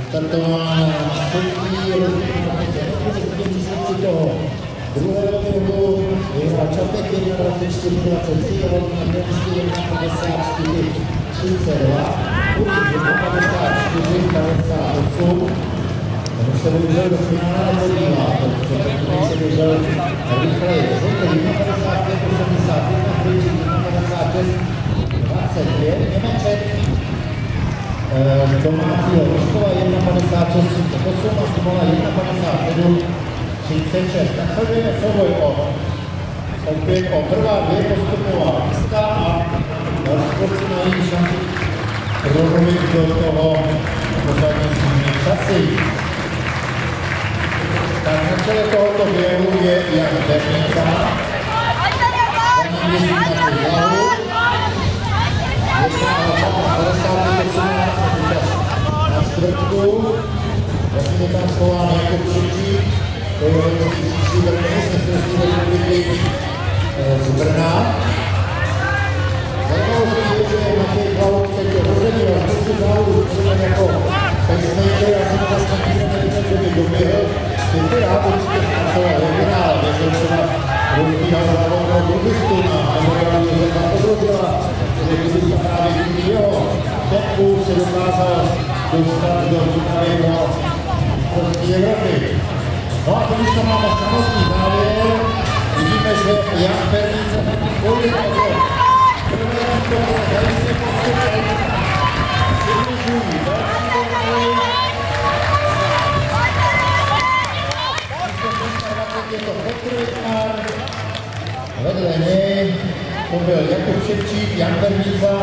Startován třetí výsledky toho druhého kruhu. Vyhrál Čapek 21-24-23, Rodina Kremský 51-54-32, Kurík 51-54-58. Ten už se bohužel do finále nepodívá, protože se bohužel rychleji. Zoltek 51-81, Krejčík 51-56-25, Němeček domácího Ruškova 1,56,38 a Simola 1,57,36. Nasledujeme souboj opět o prvá dvě postupová místa a další borci mají šanci promluvit do toho pořadní časy. Tak na čele tohoto běhu je Jan Berníka. Za ním je Matej Hlavu. Na čtvrtku, zatím je tam schován Jakub Ševčík, to je vedoucí příští Brny, z mistrovství republiky z Brna. Zajímavostí je, že Matej Hlavu teď rozhodil a zbytky závodu způsobem jako pacemaker a jsem vlastně nevěděl, že by doběhl. Teď rád určitě zpracoval ve finále, věřil třeba rozbíhal závodnou družistu na memoriálu Josefa Odrodila, že kdyby se právě díky jeho tempu se dokázal dostat do finálního mistrovství Evropy. No a když tam máme samotný závěr, vidíme, že Jan Berníka pojde o to prvé místo, které zajistě postupují, přibližují další bojový. Je to Petr Wittmann, vedle něj to byl Jakub Ševčík, Jan Berníka,